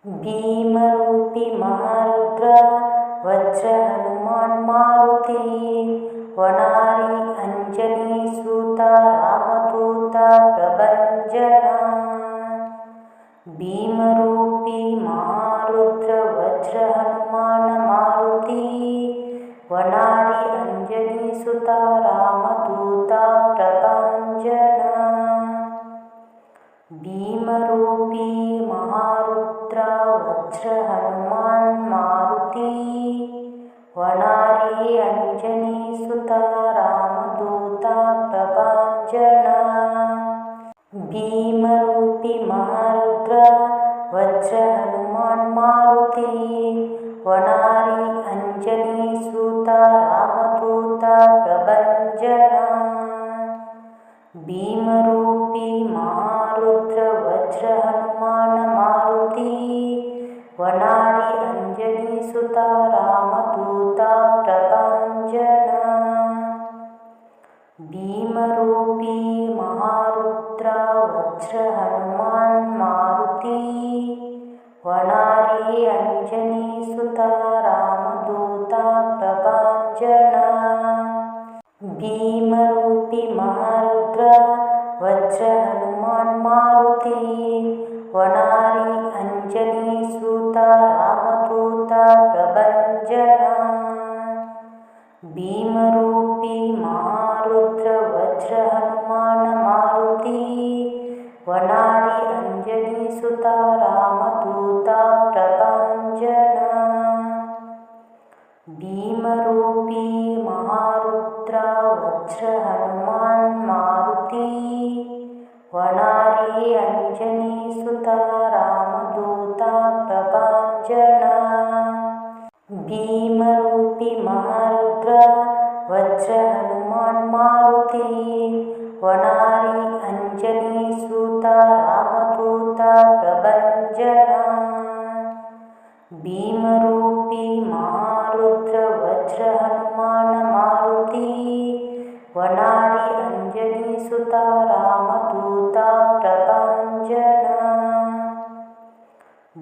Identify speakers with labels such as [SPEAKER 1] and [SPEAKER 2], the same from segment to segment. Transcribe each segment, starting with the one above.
[SPEAKER 1] ಭೀಮರೂಪಿ ಮಹಾರುದ್ರ ವಜ್ರ ಹನುಮಾನ್ ಮಾರುತಿ ವನಾರಿ ಅಂಜನಿ ಸೂತ ರಾಮದೂತ ಪ್ರಭಂಜನ. ಭೀಮರೂಪಿ ಮಹಾರುದ್ರ ವಜ್ರ ಹನುಮಾನ ಮಾರುತಿ ವನಾರಿ ಅಂಜನಿ ಸುತ ರಾಮದೂತ ಪ್ರಭಂಜನ. ಭೀಮರೂಪಿ ಮಹಾರುದ್ರ ವಜ್ರ ಹನುಮಾನ್ ಮಾರುತಿ ವನಾರಿ ಅಂಜನಿ ಸುತ ರಾಮದೂತ ಪ್ರಭಂಜನ. ಭೀಮರೂಪಿ ಮಹಾರುದ್ರ ವಜ್ರ ಹನುಮಾನ್ ಮಾರುತಿ ವನಾರಿ ಅಂಜನಿ ಸುತ ರಾಮದೂತ ಪ್ರಭಂಜನ. ಭೀಮರೂಪಿ ಮಹಾರುದ್ರ ವಜ್ರ ಹನುಮಾನ ಮಾರುತಿ ವನಾರಿ ಅಂಜನಿ ಸುತ ರಾಮದೂತ ಪ್ರಭಂಜನ. ಭೀಮರೂಪಿ ಮಹಾರುದ್ರ ವಜ್ರ ಹನುಮಾನ್ ಮಾರುತಿ ವನಾರಿ ಅಂಜನಿ ಸುತ ರಾಮದೂತ ಪ್ರಭಂಜನ. ಭೀಮರೂಪಿ ಮಹಾರುದ್ರ ವಜ್ರ ಹನುಮಾನ್ ಮಾರುತಿ ವನಾರಿ ಅಂಜನಿ ಸುತ ರಾಮದೂತ ಪ್ರಭಂಜನ. ಭೀಮರೂಪಿ ಮಹಾರುದ್ರ ವಜ್ರ ಹನುಮಾನ ಮಾರುತಿ ವನಾರಿ ಅಂಜನಿ ಸುತ ರಾಮದೂತ ಪ್ರಭಂಜನ. ಭೀಮರೂಪಿ ಮಹಾರುದ್ರ ವಜ್ರ ಹನುಮಾನ್ ಮಾರುತಿ ವನಾರಿ ಅಂಜನಿ ಸುತ ರಾಮದೂತ ಪ್ರಭಂಜನ. ಭೀಮರೂಪಿ ಮಹಾರುದ್ರ ವಜ್ರ ಹನುಮಾನ್ ಮಾರುತಿ ವನಾರಿ ಅಂಜನಿ ಸುತ ರಾಮದೂತ ಪ್ರಭಂಜನ. ಭೀಮರೂಪಿ ಮಹಾರುದ್ರ ವಜ್ರ ಹನುಮಾನ ಮಾರುತಿ ವನಾರಿ ಅಂಜನಿ ಸುತ ರಾಮದೂತ ಪ್ರಭಂಜನ.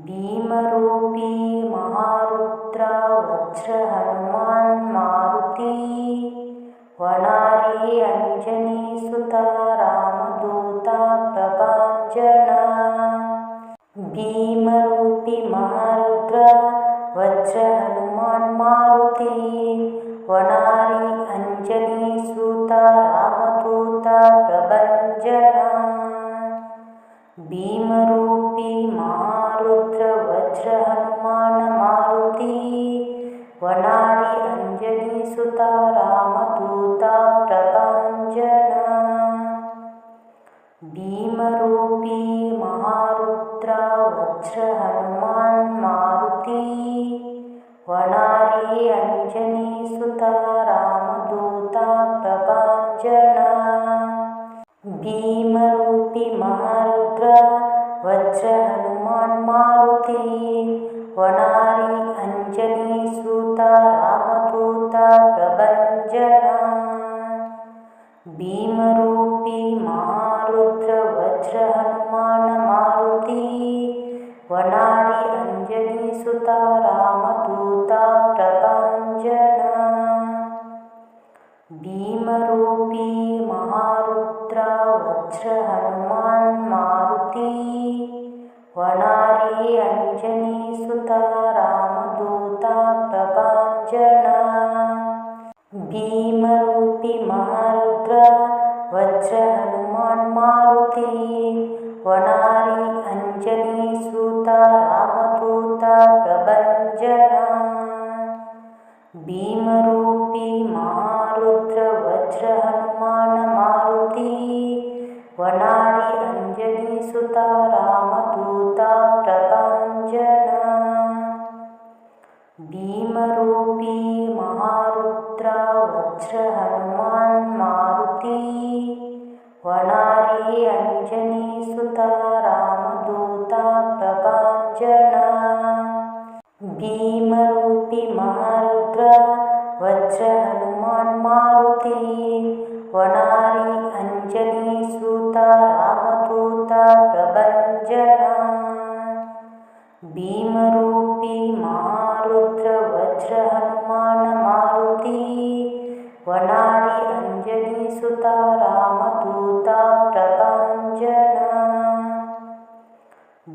[SPEAKER 1] ಭೀಮರೂಪಿ ಮಹಾರುದ್ರ ವಜ್ರ ಹನುಮಾನ್ ಮಾರುತಿ ವನಾರಿ ಅಂಜನಿ ಸುತ ರಾಮದೂತ ಪ್ರಭಂಜನ. ಭೀಮರೂಪಿ ಮಹಾರುದ್ರ ವಜ್ರ ಹನುಮಾನ್ ಮಾರುತಿ ವನಾರಿ ಅಂಜನಿ ಸುತ ರಾಮದೂತ ಪ್ರಭಂಜನ. ಭೀಮರೂಪಿ ಮಹಾರುದ್ರ ವಜ್ರ ಹನುಮಾನ ಮಾರುತಿ ವನಾರಿ ಅಂಜನಿ ಸುತ ರಾಮದೂತ ಪ್ರಭಂಜನ. ಭೀಮರೂಪಿ ಮಹಾರುದ್ರ ವಜ್ರ ಹನುಮಾನ್ ಮಾರುತಿ ವನಾರಿ ಅಂಜನಿ ಸುತ ರಾಮದೂತ ಪ್ರಭಂಜನ. ಭೀಮರೂಪಿ ಮಹಾರುದ್ರ ವಜ್ರ ಹನುಮಾನ್ ಮಾರುತಿ ವನಾರಿ ಅಂಜನಿ ಸುತ ರಾಮದೂತ ಪ್ರಭಂಜನ. ಭೀಮರೂಪಿ ಮಹಾರುದ್ರ ವಜ್ರ ಹನುಮಾನ ಮಾರುತಿ ವನಾರಿ ಅಂಜನಿ ಸುತ ರಾಮದೂತ ಪ್ರಭಂಜನ. ಭೀಮರೂಪಿ ಮಹಾರುದ್ರ ವಜ್ರ ಹನುಮಾನ್ ಮಾರುತಿ ವನಾರಿ ಅಂಜನಿ ಸುತ ರಾಮದೂತ ಪ್ರಭಂಜನ. ಭೀಮರೂಪಿ ಮಹಾರುದ್ರ ವಜ್ರ ಹನುಮಾನ್ ಮಾರುತಿ ವನಾರಿ ಅಂಜನಿ ಸುತ ರಾಮದೂತ ಪ್ರಭಂಜನ. ಭೀಮರೂಪಿ ಮಹಾರುದ್ರ ವಜ್ರ ಹನುಮಾನ ಮಾರುತಿ ವನಾರಿ ಅಂಜನಿ ಸುತ ರಾಮದೂತ ಪ್ರಭಂಜನ. ಭೀಮರೂಪಿ ಮಹಾರುದ್ರ ವಜ್ರ ಹನುಮಾನ್ ಮಾರುತಿ ವನಾರಿ ಅಂಜನಿ ಸುತ ರಾಮದೂತ ಪ್ರಭಂಜನ. ಭೀಮರೂಪಿ ಮಹಾರುದ್ರ ವಜ್ರ ಹನುಮಾನ್ ಮಾರುತಿ ವನಾರಿ ಅಂಜನಿ ಸುತ ರಾಮದೂತ ಪ್ರಭಂಜನ. ಭೀಮರೂಪಿ ಮಹಾರುದ್ರ ವಜ್ರ ಹನುಮಾನ ಮಾರುತಿ ವನಾರಿ ಅಂಜನಿ ಸುತ ರಾಮದೂತ ಪ್ರಭಂಜನ.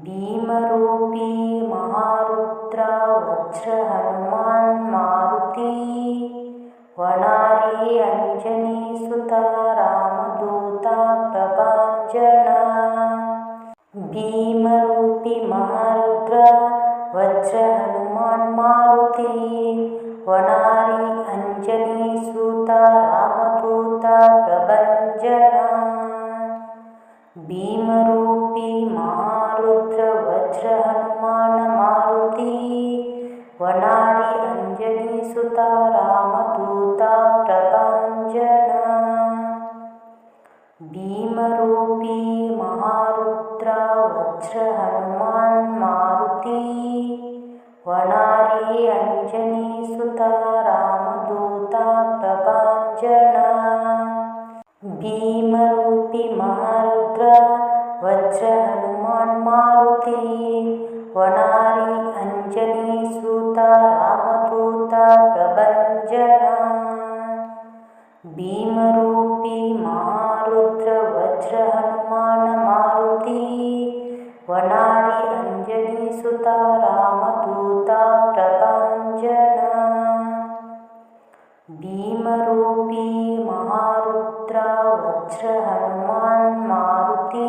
[SPEAKER 1] ಭೀಮರೂಪಿ ಮಹಾರುದ್ರ ವಜ್ರ ಹನುಮಾನ್ ಮಾರುತಿ ವನಾರಿ ಅಂಜನಿ ಸುತ ರಾಮದೂತ ಪ್ರಭಂಜನ. ಭೀಮರೂಪಿ ಮಹಾರುದ್ರ ವಜ್ರ ಹನುಮಾನ್ ಮಾರುತಿ ವನಾರಿ ಅಂಜನಿ ಸುತ ರಾಮದೂತ ಪ್ರಭಂಜನ. ಭೀಮರೂಪಿ ಮಹಾರುದ್ರ ವಜ್ರ ಹನುಮಾನ ಮಾರುತಿ ವನಾರಿ ಅಂಜನಿ ಸುತ ರಾಮದೂತ ಪ್ರಭಂಜನ. ಭೀಮರೂಪಿ ಮಹಾರುದ್ರ ವಜ್ರ ಹನುಮಾನ್ ಮಾರುತಿ ವನಾರಿ ಅಂಜನಿ ಸುತ ರಾಮದೂತ ಪ್ರಭಂಜನ. ಭೀಮರೂಪಿ ಮಹಾರುದ್ರ ವಜ್ರ ಹನುಮಾನ್ ಮಾರುತಿ ವನಾರಿ ಅಂಜನಿ ಸುತ ರಾಮದೂತ ಪ್ರಭಂಜನ. ಭೀಮರೂಪಿ ಮಹಾರುದ್ರ ವಜ್ರ ಹನುಮಾನ ಮಾರುತಿ ವನಾರಿ ಅಂಜನಿ ಸುತ ರಾಮದೂತ ಪ್ರಭಂಜನ. ಭೀಮರೂಪಿ ಮಹಾರುದ್ರ ವಜ್ರ ಹನುಮಾನ್ ಮಾರುತಿ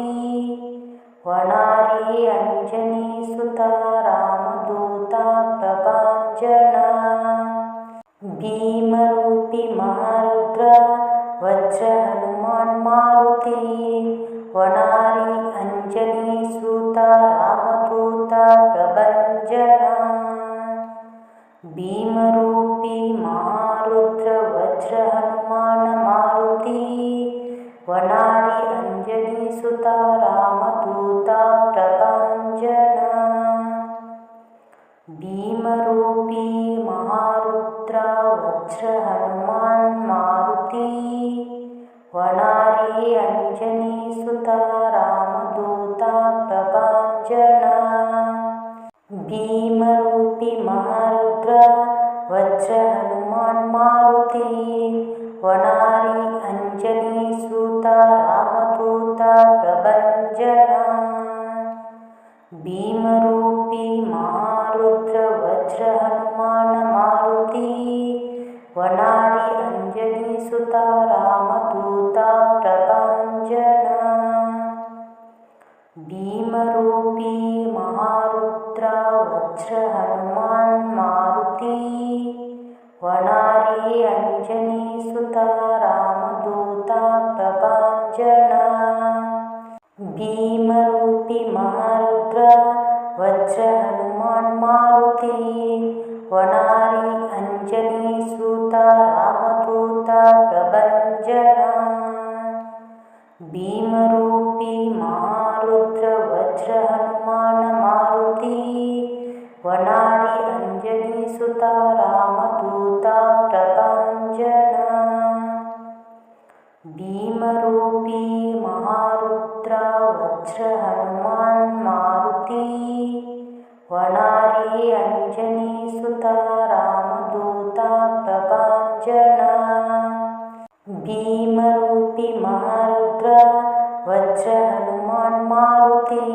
[SPEAKER 1] ವನಾರಿ ಅಂಜನಿ ಸುತ ರಾಮದೂತ ಪ್ರಭಂಜನ. ಭೀಮರೂಪಿ ಮಹಾರುದ್ರ ವಜ್ರ ಹನುಮಾನ್ ಮಾರುತಿ ವನಾರಿ ಅಂಜನಿ ಸುತ ರಾಮದೂತ ಪ್ರಭಂಜನ. ಭೀಮರೂಪಿ ಮಹಾರುದ್ರ ವಜ್ರ ಹನುಮಾನ ಮಾರುತಿ ವನಾರಿ ಅಂಜನಿ ಸುತ ರಾಮದೂತ ಪ್ರಭಂಜನ. ಭೀಮರೂಪಿ ಮಹಾರುದ್ರ ವಜ್ರ ಹನುಮಾನ್ ಮಾರುತಿ ವನಾರಿ ಅಂಜನಿ ಸುತ ರಾಮದೂತ ಪ್ರಭಂಜನ. ಭೀಮರೂಪಿ ಮಹಾರುದ್ರ ವಜ್ರ ಹನುಮಾನ್ ಮಾರುತಿ ವನಾರಿ ಅಂಜನಿ ಸುತ ರಾಮದೂತ ಪ್ರಭಂಜನ. ಭೀಮರೂಪಿ ಮಹಾರುದ್ರ ವಜ್ರ ಹನುಮಾನ ಮಾರುತಿ ವನಾರಿ ಅಂಜನಿ ಸುತ ರಾಮದೂತ ಪ್ರಭಂಜನ. ಭೀಮರೂಪಿ ಮಹಾರುದ್ರ ವಜ್ರ ಹನುಮಾನ್ ಮಾರುತಿ ವನಾರಿ ಅಂಜನಿ ಸುತ ರಾಮದೂತ ಪ್ರಭಂಜನ. ಭೀಮರೂಪಿ ಮಹಾರುದ್ರ ವಜ್ರ ಹನುಮಾನ್ ಮಾರುತಿ ವನಾರಿ ಅಂಜನಿ ಸುತ ರಾಮದೂತ ಪ್ರಭಂಜನ. ಭೀಮರೂಪಿ ಮಹಾರುದ್ರ ವಜ್ರ ಹನುಮಾನ ಮಾರುತಿ ವನಾರಿ ಅಂಜನಿ ಸುತ ರಾಮದೂತ ಪ್ರಭಂಜನ. ಭೀಮರೂಪಿ ಮಹಾರುದ್ರ ವಜ್ರ ಹನುಮಾನ್ ಮಾರುತಿ ವನಾರಿ ಅಂಜನಿ ಸುತ ರಾಮದೂತ ಪ್ರಭಂಜನ. ಭೀಮರೂಪಿ ಮಹಾರುದ್ರ ವಜ್ರ ಹನುಮಾನ್ ಮಾರುತಿ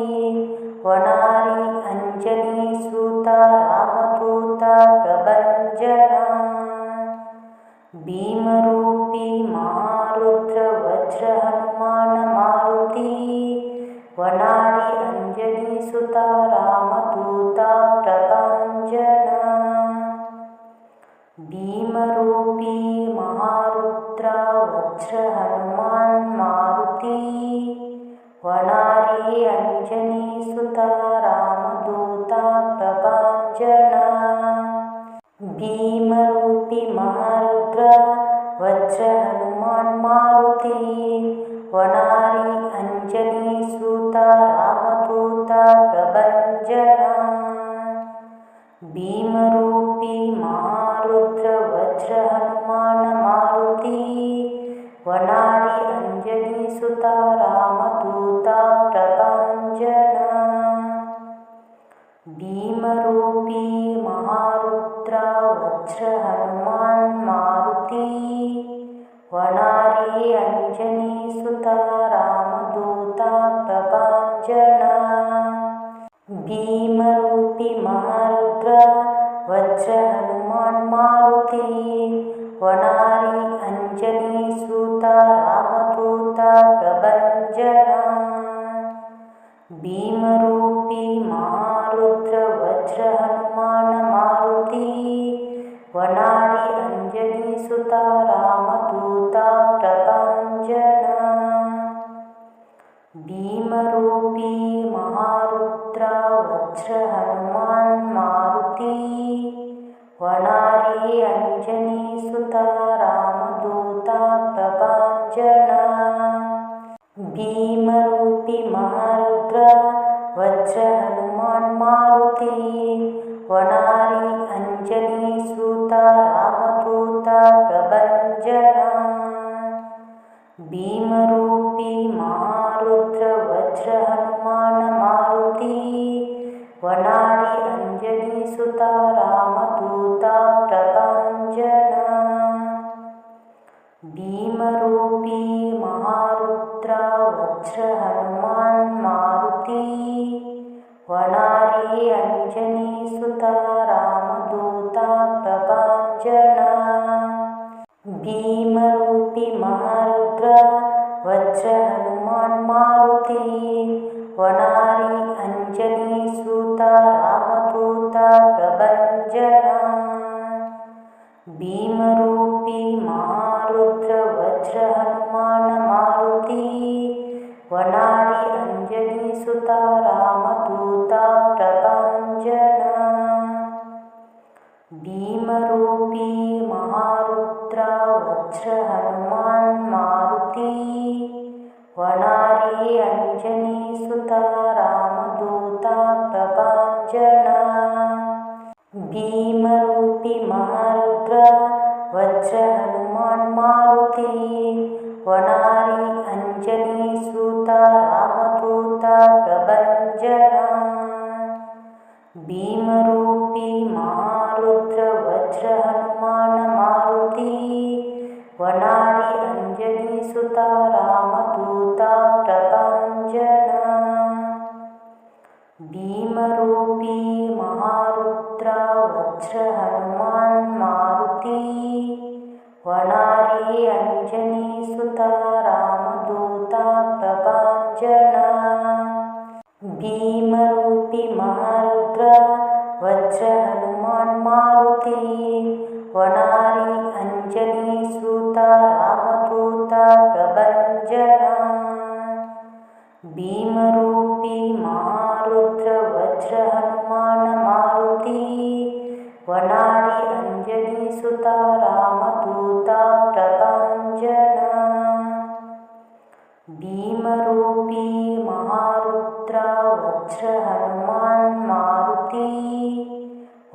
[SPEAKER 1] ವನಾರಿ ಅಂಜನಿ ಸುತ ರಾಮದೂತ ಪ್ರಭಂಜನ. ಭೀಮರೂಪಿ ಮಹಾರುದ್ರ ವಜ್ರ ಹನುಮಾನ ಮಾರುತಿ ವನಾರಿ ಅಂಜನಿ ಸುತ ರಾಮದೂತ ಪ್ರಭಂಜನ. ಭೀಮರೂಪಿ ಮಹಾರುದ್ರ ವಜ್ರ ಹನುಮಾನ್ ಮಾರುತಿ ವನಾರಿ ಅಂಜನಿ ಸುತ ರಾಮದೂತ ಪ್ರಭಂಜನ. ಭೀಮರೂಪಿ ಮಹಾರುದ್ರ ವಜ್ರ ಹನುಮಾನ್ ಮಾರುತಿ ವನಾರಿ ಅಂಜನಿ ಸುತ ರಾಮದೂತ ಪ್ರಭಂಜನ. ಭೀಮರೂಪಿ ಮಹಾರುದ್ರ ವಜ್ರ ಹನುಮಾನ ಮಾರುತಿ ವನಾರಿ ಅಂಜನಿ ಸುತ ರಾಮದೂತ ಪ್ರಭಂಜನ. ಭೀಮ ಭೀಮರೂಪಿ ಮಹಾರುದ್ರ ವಜ್ರ ಹನುಮಾನ್ ಮಾರುತಿ ವನಾರಿ ಅಂಜನಿ ಸುತ ರಾಮದೂತ ಪ್ರಭಾಂಜನ. ಭೀಮರೂಪಿ ಮಹಾರುದ್ರ ವಜ್ರ ಹನುಮಾನ್ ಮಾರುತಿ ವನಾರಿ ಅಂಜನಿ ಸುತ ರಾಮದೂತ ಪ್ರಭಂಜನ. ಭೀಮರೂಪಿ ಮಹಾರುದ್ರ ವಜ್ರ ಹನುಮಾನ ಮಾರುತಿ ವನಾರಿ ಅಂಜನಿ ಸುತ ರಾಮದೂತ ಪ್ರಭಂಜನ. ಭೀಮರೂಪಿ ಮಹಾರುದ್ರ ವಜ್ರ ಹನುಮಾನ್ ಮಾರುತಿ ವನಾರಿ ಅಂಜನಿ ಸುತ ರಾಮದೂತ ಪ್ರಭಂಜನ. ಭೀಮರೂಪಿ ಮಹಾರುದ್ರ ವಜ್ರ ಹನುಮಾನ್ ಮಾರುತಿ ವನಾರಿ ಅಂಜನಿ ಸುತ ರಾಮದೂತ ಪ್ರಭಂಜನ. ಭೀಮರೂಪಿ ಮಹಾರುದ್ರ ವಜ್ರ ಹನುಮಾನ ಮಾರುತಿ ವನಾರಿ ಅಂಜನಿ ಸುತ ರಾಮದೂತ ಪ್ರಭಂಜನ. ಭೀಮರೂಪಿ ಮಹಾರುದ್ರ ವಜ್ರ ಹನುಮಾನ್ ಮಾರುತಿ ವನಾರಿ ಅಂಜನಿ ಸುತ ರಾಮದೂತ ಪ್ರಭಂಜನ. ಭೀಮರೂಪಿ ಮಹಾರುದ್ರ ವಜ್ರ ಹನುಮಾನ್ ಮಾರುತಿ ವನಾರಿ ಅಂಜನಿ ಸುತ ರಾಮದೂತ ಪ್ರಭಂಜನ. ಭೀಮರೂಪಿ ಮಹಾರುದ್ರ ವಜ್ರ ಹನುಮಾನ ಮಾರುತಿ ವನಾರಿ ಅಂಜನಿ ಸುತ ರಾಮದೂತ ಪ್ರಭಂಜನ. ಭೀಮರೂಪಿ ಮಹಾರುದ್ರ ವಜ್ರ ಹನುಮಾನ್ ಮಾರುತಿ ವನಾರಿ ಅಂಜನಿ ಸುತ ರಾಮದೂತ ಪ್ರಭಂಜನ. ಭೀಮರೂಪಿ ಮಹಾರುದ್ರ ವಜ್ರ ಹನುಮಾನ್ ಮಾರುತಿ ವನಾರಿ ಅಂಜನಿ ಸುತ ರಾಮದೂತ ಪ್ರಭಂಜನ. ಭೀಮರೂಪಿ ಮಹಾರುದ್ರ ವಜ್ರ ಹನುಮಾನ ಮಾರುತಿ ವನಾರಿ ಅಂಜನಿ ಸುತ ರಾಮದೂತ ಪ್ರಭಂಜನ. ಭೀಮರೂಪಿ ಮಹಾರುದ್ರ ವಜ್ರ ಹನುಮಾನ್ ಮಾರುತಿ ವನಾರಿ ಅಂಜನಿ ಸುತ ರಾಮದೂತ ಪ್ರಭಂಜನ. ಭೀಮರೂಪಿ ಮಹಾರುದ್ರ ವಜ್ರ ಹನುಮಾನ್ ಮಾರುತಿ ವನಾರಿ ಅಂಜನಿ ಸುತ ರಾಮದೂತ ಪ್ರಭಂಜನ. ಭೀಮರೂಪಿ ಮಹಾರುದ್ರ ವಜ್ರ ಹನುಮಾನ ಮಾರುತಿ ವನಾರಿ ಅಂಜನಿ ಸುತ ರಾಮದೂತ ಪ್ರಭಂಜನ. ಭೀಮರೂಪಿ ಮಹಾರುದ್ರ ವಜ್ರ ಹನುಮಾನ್ ಮಾರುತಿ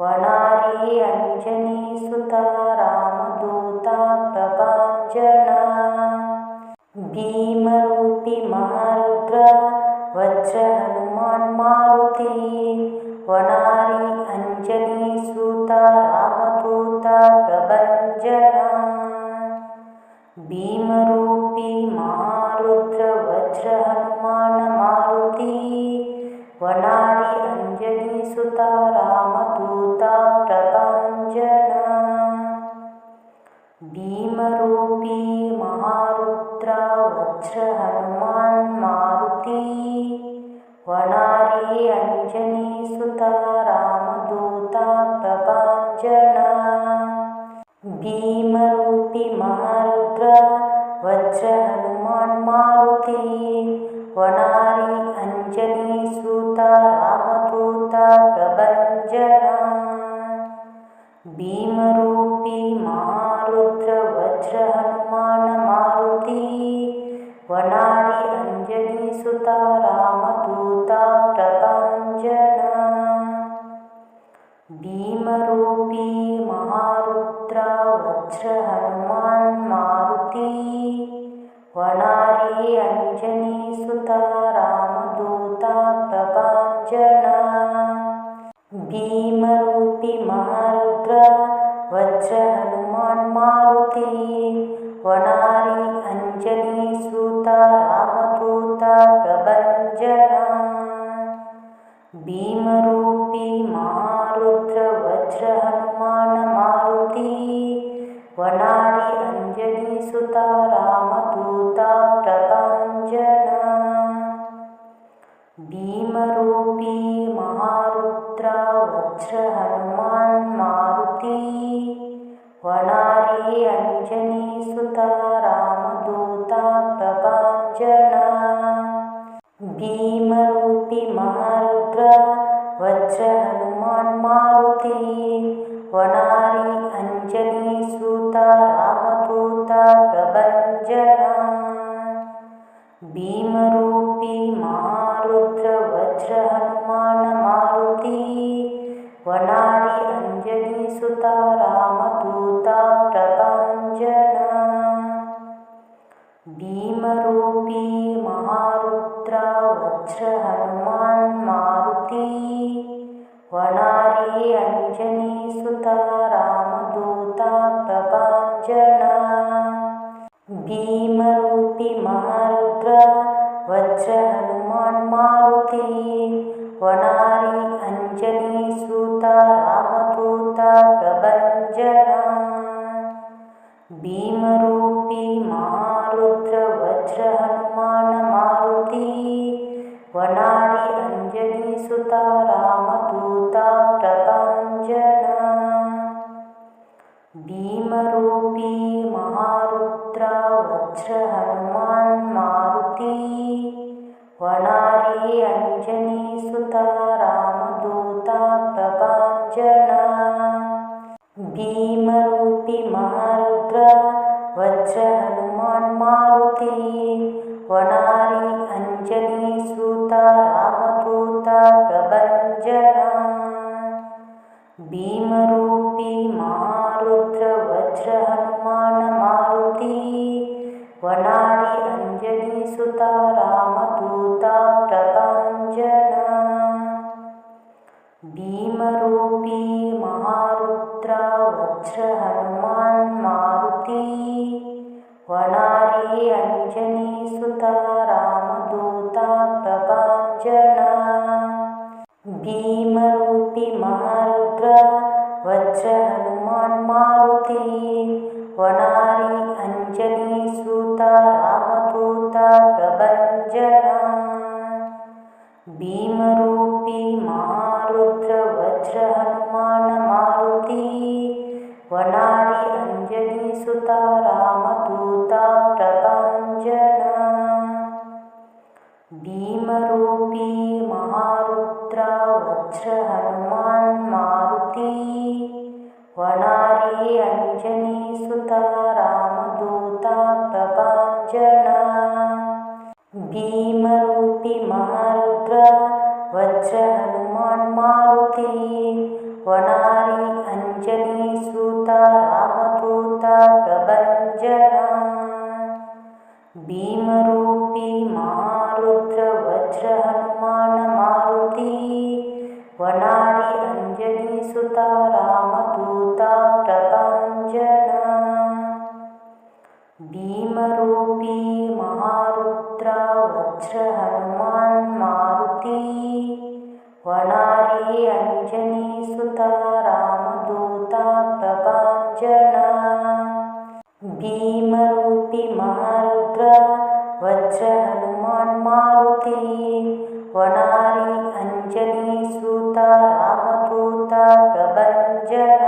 [SPEAKER 1] ವನಾರಿ ಅಂಜನಿ ಸುತ ರಾಮದೂತ ಪ್ರಭಂಜನ. ಭೀಮರೂಪಿ ಮಹಾರುದ್ರ ವಜ್ರ ಹನುಮಾನ್ ಮಾರುತಿ ವನಾರಿ ಅಂಜನಿ ಸುತ ರಾಮದೂತ ಪ್ರಭಂಜನ. ಭೀಮರೂಪಿ ಮಹಾರುದ್ರ ವಜ್ರ ಹನುಮಾನ ಮಾರುತಿ ವನಾರಿ ಅಂಜನಿ ಸುತ ರಾಮದೂತ ಪ್ರಭಂಜನ. ಭೀಮರೂಪಿ ಮಹಾರುದ್ರ ವಜ್ರ ಹನುಮಾನ್ ಮಾರುತಿ ವನಾರಿ ಅಂಜನಿ ಸುತ ರಾಮದೂತ ಪ್ರಭಂಜನ. ಭೀಮರೂಪಿ ಮಹಾರುದ್ರ ವಜ್ರ ಹನುಮಾನ್ ಮಾರುತಿ ವನಾರಿ ಅಂಜನಿ ಸುತ ರಾಮದೂತ ಪ್ರಭಂಜನ. ಭೀಮರೂಪಿ ಮಹಾರುದ್ರ ವಜ್ರ ಹನುಮಾನ ಮಾರುತಿ ವನಾರಿ ಅಂಜನಿ ಸುತ ರಾಮದೂತ ಪ್ರಭಂಜನ. ಭೀಮರೂಪಿ ಮಹಾರುದ್ರ ವಜ್ರ ಹನುಮಾನ್ ಮಾರುತಿ ವನಾರಿ ಅಂಜನಿ ಸುತ ರಾಮದೂತ ಪ್ರಭಂಜನ. ಭೀಮರೂಪಿ ಮಹಾರುದ್ರ ವಜ್ರ ಹನುಮಾನ್ ಮಾರುತಿ ವನಾರಿ ಅಂಜನಿ ಸೂತ ರಾಮದೂತ ಪ್ರಭಂಜನ. ಭೀಮರೂಪಿ ಮಹಾರುದ್ರ ವಜ್ರ ಹನುಮಾನ ಮಾರುತಿ ವನಾರಿ ಅಂಜನಿ ಸುತ ರಾಮದೂತ ಪ್ರಭಂಜನ. ಭೀಮರೂಪಿ ಮಹಾರುದ್ರ ವಜ್ರ ಹನುಮಾನ್ ಮಾರುತಿ ವನಾರಿ ಅಂಜನಿ ಸುತ ರಾಮದೂತ ಪ್ರಭಂಜನ. ಭೀಮರೂಪಿ ಮಹಾರುದ್ರ ವಜ್ರ ಹನುಮಾನ್ ಮಾರುತಿ ವನಾರಿ ಅಂಜನಿ ಸೂತ ರಾಮದೂತ ಪ್ರಭಂಜನ. ಭೀಮರೂಪಿ ಮಹಾರುದ್ರ ವಜ್ರ ಹನುಮಾನ ಮಾರುತಿ ವನಾರಿ ಅಂಜನಿ ಸುತ ರಾಮದೂತ ಪ್ರಭಂಜನ. ಭೀಮರೂಪಿ ಮಹಾರುದ್ರ ವಜ್ರ ಹನುಮಾನ್ ಮಾರುತಿ ವನಾರಿ ಅಂಜನಿ ಸುತ ರಾಮದೂತ ಪ್ರಭಂಜನ. ಭೀಮರೂಪಿ ಮಹಾರುದ್ರ ವಜ್ರ ಹನುಮಾನ್ ಮಾರುತಿ ವನಾರಿ ಅಂಜನಿ ಸೂತ ರಾಮದೂತ ಪ್ರಭಂಜನ. ಭೀಮರೂಪಿ ಮಹಾರುದ್ರ ವಜ್ರ ಹನುಮಾನ ಮಾರುತಿ ವನಾರಿ ಅಂಜನಿ ಸುತ ರಾಮದೂತ ಪ್ರಭಂಜನ. ಭೀಮರೂಪಿ ಮಹಾರುದ್ರ ವಜ್ರ ಹನುಮಾನ್ ಮಾರುತಿ ವನಾರಿ ಅಂಜನಿ ಸುತ ರಾಮದೂತ ಪ್ರಭಂಜನ. ಭೀಮರೂಪಿ ಮಹಾರುದ್ರ ವಜ್ರ ಹನುಮಾನ್ ಮಾರುತಿ ವನಾರಿ ಅಂಜನಿ ಸೂತ ರಾಮದೂತ ಪ್ರಭಂಜನ. ಭೀಮರೂಪಿ ಮಹಾರುದ್ರ ವಜ್ರ ಹನುಮಾನ ಮಾರುತಿ ವನಾರಿ ಅಂಜನಿ ಸುತ ರಾಮದೂತ ಪ್ರಭಂಜನ. ಭೀಮರೂಪಿ ಮಹಾರುದ್ರ ವಜ್ರ ಹನುಮಾನ್ ಮಾರುತಿ ವನಾರಿ ಅಂಜನಿ ಸುತ ರಾಮದೂತ ಪ್ರಭಂಜನ. ಭೀಮರೂಪಿ ಮಹಾರುದ್ರ ವಜ್ರ ಹನುಮಾನ್ ಮಾರುತಿ ವನಾರಿ ಅಂಜನಿ ಸೂತ ರಾಮದೂತ ಪ್ರಭಂಜನ. ಭೀಮರೂಪಿ ಮಹಾರುದ್ರ ವಜ್ರ ಹನುಮಾನ ಮಾರುತಿ ವನಾರಿ ಅಂಜನಿ ಸುತ ರಾಮದೂತ ಪ್ರಭಂಜನ. ಭೀಮರೂಪಿ ಮಹಾರುದ್ರ ವಜ್ರ ಹನುಮಾನ್ ಮಾರುತಿ ವನಾರಿ ಅಂಜನಿ ಸುತ ರಾಮದೂತ ಪ್ರಭಂಜನ. ಭೀಮರೂಪಿ ಮಹಾರುದ್ರ ವಜ್ರ ಹನುಮಾನ್ ಮಾರುತಿ ವನಾರಿ ಅಂಜನಿ ಸೂತ ರಾಮದೂತ ಪ್ರಭಂಜನ. ಭೀಮರೂಪಿ ಮಹಾರುದ್ರ ವಜ್ರ ಹನುಮಾನ ಮಾರುತಿ ವನಾರಿ ಅಂಜನಿ ಸುತ ರಾಮದೂತ ಪ್ರಭಂಜನ. ಭೀಮರೂಪಿ ಮಹಾರುದ್ರ ವಜ್ರ ಹನುಮಾನ್ ಮಾರುತಿ ವನಾರಿ ಅಂಜನಿ ಸುತ ರಾಮದೂತ ಪ್ರಭಂಜನ. ಭೀಮರೂಪಿ ಮಹಾರುದ್ರ ವಜ್ರ ಹನುಮಾನ್ ಮಾರುತಿ ವನಾರಿ ಅಂಜನಿ ಸೂತ ರಾಮದೂತ ಪ್ರಭಂಜನ.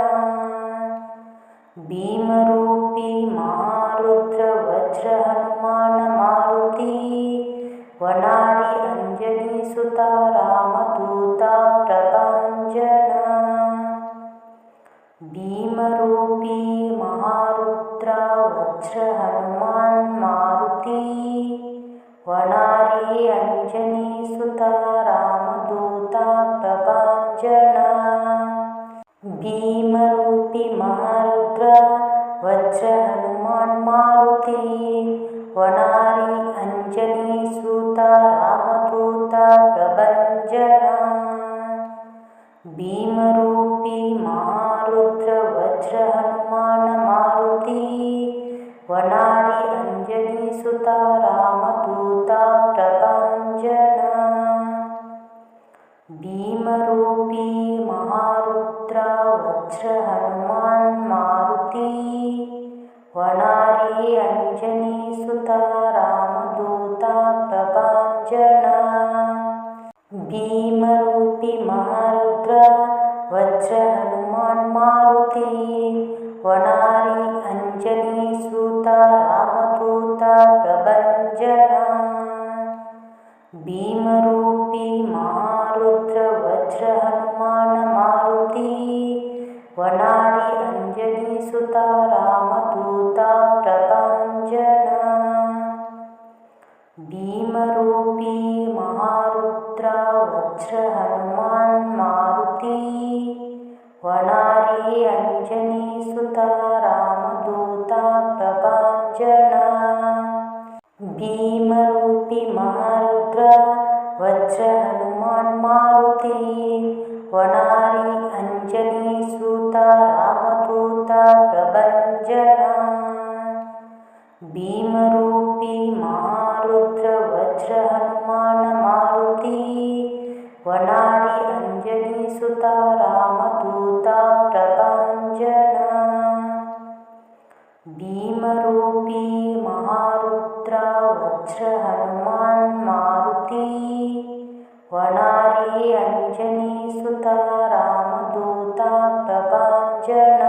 [SPEAKER 1] ಭೀಮರೂಪಿ ಮಹಾರುದ್ರ ವಜ್ರ ಹನುಮಾನ ಮಾರುತಿ ವನಾರಿ ಅಂಜನಿ ಸುತ ರಾಮದೂತ ಪ್ರಭಂಜನ. ಭೀಮರೂಪಿ ಮಹಾರುದ್ರ ವಜ್ರ ಹನುಮಾನ್ ಮಾರುತಿ ವನಾರಿ ಅಂಜನಿ ಸುತ ರಾಮದೂತ ಪ್ರಭಂಜನ. ಭೀಮರೂಪಿ ಮಹಾರುದ್ರ ವಜ್ರ ಹನುಮಾನ್ ಮಾರುತಿ ವನಾರಿ ಅಂಜನಿ ಸೂತ ರಾಮದೂತ ಪ್ರಭಂಜನ. ಭೀಮ ಭೀಮರೂಪಿ ಮಹಾರುದ್ರ ವಜ್ರ ಹನುಮಾನ ಮಾರುತಿ ವನಾರಿ ಅಂಜನಿ ಸುತ ರಾಮದೂತ ಪ್ರಭಂಜನ. ಭೀಮರೂಪಿ ಮಹಾರುದ್ರ ವಜ್ರ ಹನುಮಾನ್ ಮಾರುತಿ ವನಾರಿ ಅಂಜನಿ ಸುತ ರಾಮದೂತ ಪ್ರಭಂಜನ. ಭೀಮರೂಪಿ ಮಹಾರುದ್ರ ವಜ್ರ ಹನುಮಾನ್ ಮಾರುತಿ ವನಾರಿ ಅಂಜನಿ ಸುತ ರಾಮದೂತ ಪ್ರಭಂಜನ. ಭೀಮರೂಪಿ ಮಹಾರುದ್ರ ವಜ್ರ ಹನುಮಾನ ಮಾರುತಿ ವನಾರಿ ಅಂಜನಿ ಸುತ ರಾಮದೂತ ಪ್ರಭಂಜನ. ಭೀಮರೂಪಿ ಮಹಾರುದ್ರ ವಜ್ರ ಹನುಮಾನ್ ಮಾರುತಿ ವನಾರಿ ಅಂಜನಿ ಸುತ ರಾಮದೂತ ಪ್ರಭಂಜನ. ಭೀಮರೂಪಿ ಮಹಾರುದ್ರ ವಜ್ರ ಹನುಮಾನ್ ಮಾರುತಿ ವನಾರಿ ಅಂಜನಿ ಸುತ ರಾಮದೂತ ಪ್ರಭಂಜನ. ಭೀಮರೂಪಿ ಮಹಾರುದ್ರ ವಜ್ರ ಹನುಮಾನ ಮಾರುತಿ ವನಾರಿ ಅಂಜನಿ ಸುತ ರಾಮದೂತ ಪ್ರಭಂಜನ. ಭೀಮರೂಪಿ ಮಹಾರುದ್ರ ವಜ್ರ ಹನುಮಾನ್ ಮಾರುತಿ ವನಾರಿ ಅಂಜನಿ ಸುತ ರಾಮದೂತ ಪ್ರಭಂಜನ.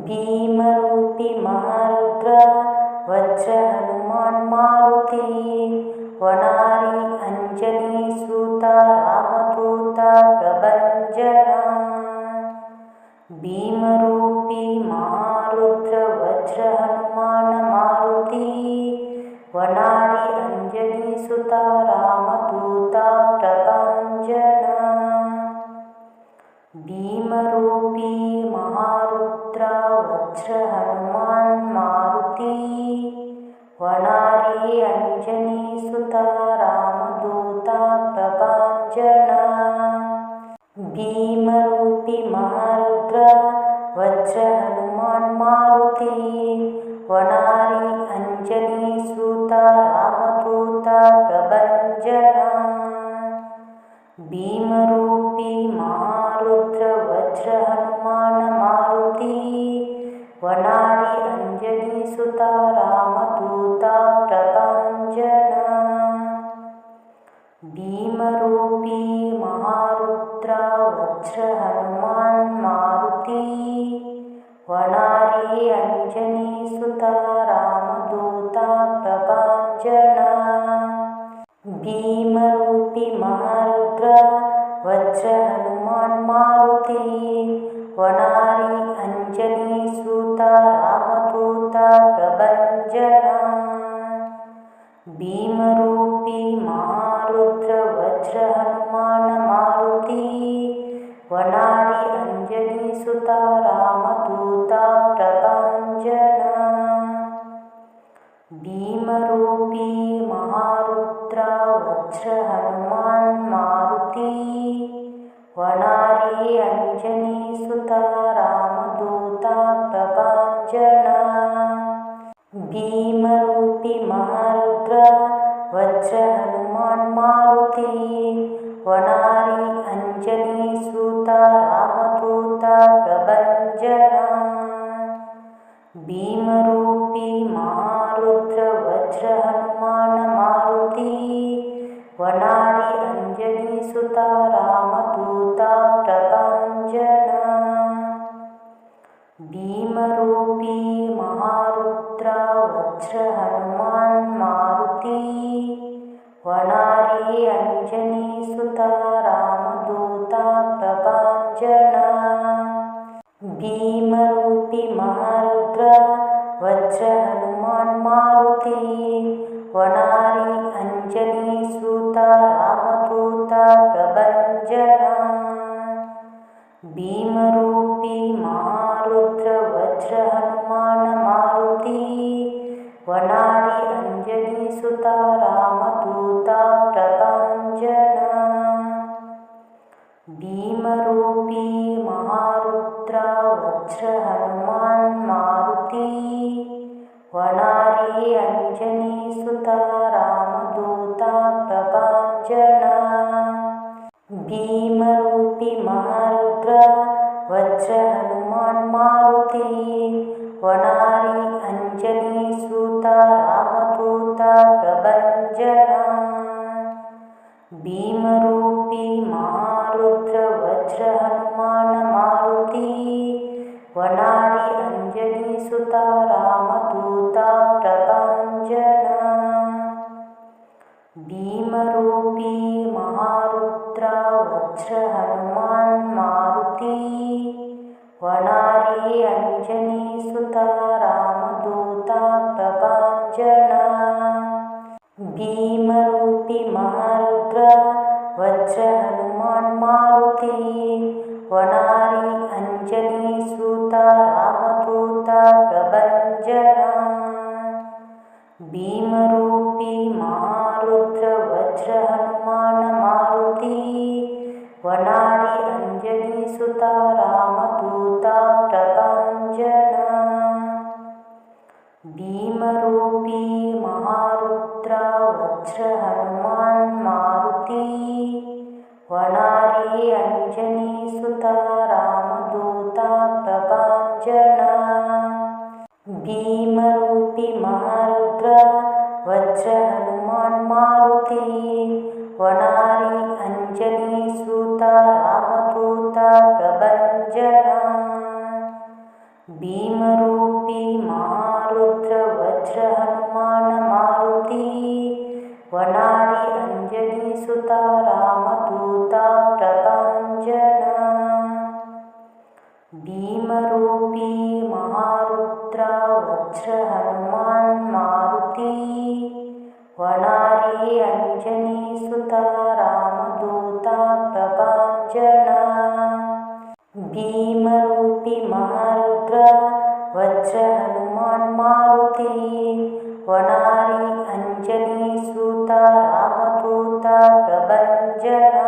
[SPEAKER 1] ಭೀಮರೂಪಿ ಮಹಾರುದ್ರ ವಜ್ರ ಹನುಮಾನ್ ಮಾರುತಿ ವನಾರಿ ಅಂಜನಿ ಸುತ ರಾಮದೂತ ಪ್ರಭಂಜನ. ಭೀಮರೂಪಿ ಮಹಾರುದ್ರ ವಜ್ರ ಹನುಮಾನ ಮಾರುತಿ ವನಾರಿ ಅಂಜನಿ ಸುತ ರಾಮದೂತ ಪ್ರಭಂಜನ. ಭೀಮರೂಪಿ ಮಹಾರುದ್ರ ವಜ್ರ ಹನುಮಾನ್ ಮಾರುತಿ ವನಾರಿ ಅಂಜನಿ ಸುತ ರಾಮದೂತ ಪ್ರಭಂಜನ. ಭೀಮರೂಪಿ ಮಹಾರುದ್ರ ವಜ್ರ ಹನುಮಾನ್ ಮಾರುತಿ ವನಾರಿ ಅಂಜನಿ ಸುತ ರಾಮದೂತ ಪ್ರಭಂಜನ. ಭೀಮರೂಪಿ ಮಹಾರುದ್ರ ವಜ್ರ ಹನುಮಾನ ಮಾರುತಿ ವನಾರಿ ಅಂಜನಿ ಸುತ ರಾಮದೂತ ಪ್ರಭಂಜನ. ಭೀಮರೂಪಿ ಮಹಾರುದ್ರ ವಜ್ರ ಹನುಮಾನ್ ಮಾರುತಿ ವನಾರಿ ಅಂಜನಿ ಸುತ ರಾಮದೂತ ಪ್ರಭಂಜನ. ಭೀಮರೂಪಿ ಮಹಾರುದ್ರ ವಜ್ರ ಹನುಮಾನ್ ಮಾರುತಿ ವನಾರಿ ಅಂಜನಿ ಸುತ ರಾಮದೂತ ಪ್ರಭಂಜನ. ಭೀಮರೂಪಿ ಮಹಾರುದ್ರ ವಜ್ರ ಹನುಮಾನ ಮಾರುತಿ ವನಾರಿ ಅಂಜನಿ ಸುತ ರಾಮದೂತ ಪ್ರಭಂಜನ. ಭೀಮರೂಪಿ ಮಹಾರುದ್ರ ವಜ್ರ ಹನುಮಾನ್ ಮಾರುತಿ ವನಾರಿ ಅಂಜನಿ ಸುತ ರಾಮದೂತ ಪ್ರಭಂಜನ. ಭೀಮರೂಪಿ ಮಹಾರುದ್ರ ವಜ್ರ ಹನುಮಾನ್ ಮಾರುತಿ ವನಾರಿ ಅಂಜನಿ ಸುತ ರಾಮದೂತ ಪ್ರಭಂಜನ. ಭೀಮರೂಪಿ ಮಹಾರುದ್ರ ವಜ್ರ ಹನುಮಾನ ಮಾರುತಿ ವನಾರಿ ಅಂಜನಿ ಸುತ ರಾಮದೂತ ಪ್ರಭಂಜನ. ಭೀಮರೂಪಿ ಮಹಾರುದ್ರ ವಜ್ರ ಹನುಮಾನ್ ಮಾರುತಿ ವನಾರಿ ಅಂಜನಿ ಸುತ ರಾಮದೂತ ಪ್ರಭಂಜನ. ಭೀಮರೂಪಿ ಮಹಾರುದ್ರ ವಜ್ರ ಹನುಮಾನ್ ಮಾರುತಿ ವನಾರಿ ಅಂಜನಿ ಸುತ ರಾಮದೂತ ಪ್ರಭಂಜನ. ಭೀಮರೂಪಿ ಮಹಾರುದ್ರ ವಜ್ರ ಹನುಮಾನ ಮಾರುತಿ ವನಾರಿ ಅಂಜನಿ ಸುತ ರಾಮದೂತ ಪ್ರಭಂಜನ. ಭೀಮರೂಪಿ ವಜ್ರ ಹನುಮಾನ್ ಮಾರುತಿ ವನಾರಿ ಅಂಜನಿ ಸುತ ರಾಮದೂತ ಪ್ರಭಾಂಜನ ಭೀಮರೂಪಿ ಮಹಾರುದ್ರ ವಜ್ರ ಹನುಮಾನ್ ಮಾರುತಿ ವನಾರಿ ಅಂಜನಿ ಸುತ ರಾಮದೂತ ಪ್ರಭಂಜನ ಭೀಮರೂಪಿ ಮಹಾರುದ್ರ ವಜ್ರ ಹನುಮಾನ್ ಮಾರುತಿ ವನಾರಿ ಅಂಜನಿ ಸುತ ರಾಮದೂತ ಪ್ರಭಂಜನ ಭೀಮರೂಪಿ ಮಹಾರುದ್ರ ವಜ್ರ ಹನುಮಾನ್ ಮಾರುತಿ ವನಾರಿ ಅಂಜನಿ ಸುತ ರಾಮದೂತ ಪ್ರಭಂಜನ ಭೀಮರೂಪಿ ಮಹಾರುದ್ರ ವಜ್ರ ಹನುಮಾನ್ ಮಾರುತಿ ವನಾರಿ ಅಂಜನಿ ಸುತ ರಾಮದೂತ ಪ್ರಭಂಜನ ಭೀಮರೂಪಿ ಮಹಾರುದ್ರ ವಜ್ರ ಹನುಮಾನ್ ಮಾರುತಿ ವನಾರಿ ಅಂಜನಿ ಸುತ ರಾಮದೂತ ಪ್ರಭಂಜನ ಭೀಮರೂಪಿ ಮಹಾರುದ್ರ ವಜ್ರ ಹನುಮಾನ್ ಮಾರುತಿ ವನಾರಿ ಅಂಜನಿ ಸುತ ರಾಮದೂತ ಪ್ರಭಂಜನ ಭೀಮರೂಪಿ ಮಹಾರುದ್ರ ವಜ್ರ ಹನುಮಾನ್ ಮಾರುತಿ ವನಾರಿ ಅಂಜನಿ ಸುತ ರಾಮದೂತ ಪ್ರಭಂಜನ ಭೀಮರೂಪಿ ಮಹಾರುದ್ರ ವಜ್ರ ಹನುಮಾನ್ ಮಾರುತಿ ವನಾರಿ ಅಂಜನಿ ಸುತ ರಾಮದೂತ ಪ್ರಭಂಜನ ಭೀಮರೂಪಿ ಮಹಾರುದ್ರ ವಜ್ರ ಹನುಮಾನ್ ಮಾರುತಿ ವನಾರಿ ಅಂಜನಿ ಸುತ ರಾಮದೂತ ಪ್ರಭಂಜನ ಭೀಮರೂಪಿ ಮಹಾರುದ್ರ ವಜ್ರ ಹನುಮಾನ್ ಮಾರುತಿ ವನಾರಿ ಅಂಜನಿ ಸುತ ರಾಮದೂತ ಪ್ರಭಂಜನ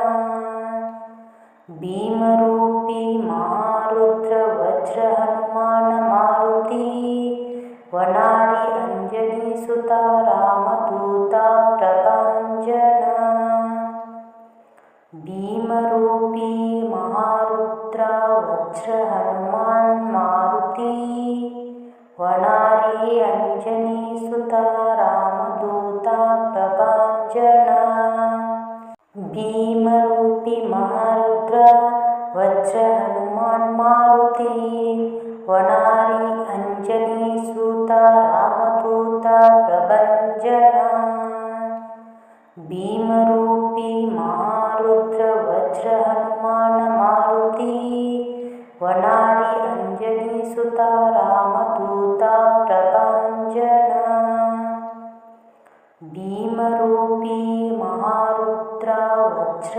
[SPEAKER 1] ಭೀಮರೂಪಿ ಮಹಾರುದ್ರ ವಜ್ರ ಹನುಮಾನ್ ಮಾರುತಿ ವನಾರಿ ಅಂಜನಿ ಸುತ ರಾಮದೂತ ಪ್ರಭಂಜನ ಭೀಮರೂಪಿ ಮಹಾರುದ್ರ ವಜ್ರ ಹನುಮಾನ್ ಮಾರುತಿ ವನಾರಿ ಅಂಜನಿ ಸುತ ರಾಮದೂತ ಪ್ರಭಂಜನ ಭೀಮರೂಪಿ ಮಹಾರುದ್ರ ವಜ್ರ ಹನುಮಾನ್ ಮಾರುತಿ ವನಾರಿ ಅಂಜನಿ ಸುತ ರಾಮದೂತ ಪ್ರಭಂಜನ ಭೀಮರೂಪಿ ಮಹಾರುದ್ರ ವಜ್ರ ಹನುಮಾನ್ ಮಾರುತಿ ವನಾರಿ ಅಂಜನಿ ಸುತ ರಾಮದೂತ ಪ್ರಭಂಜನ ಭೀಮರೂಪಿ ಮಹಾರುದ್ರ ವಜ್ರ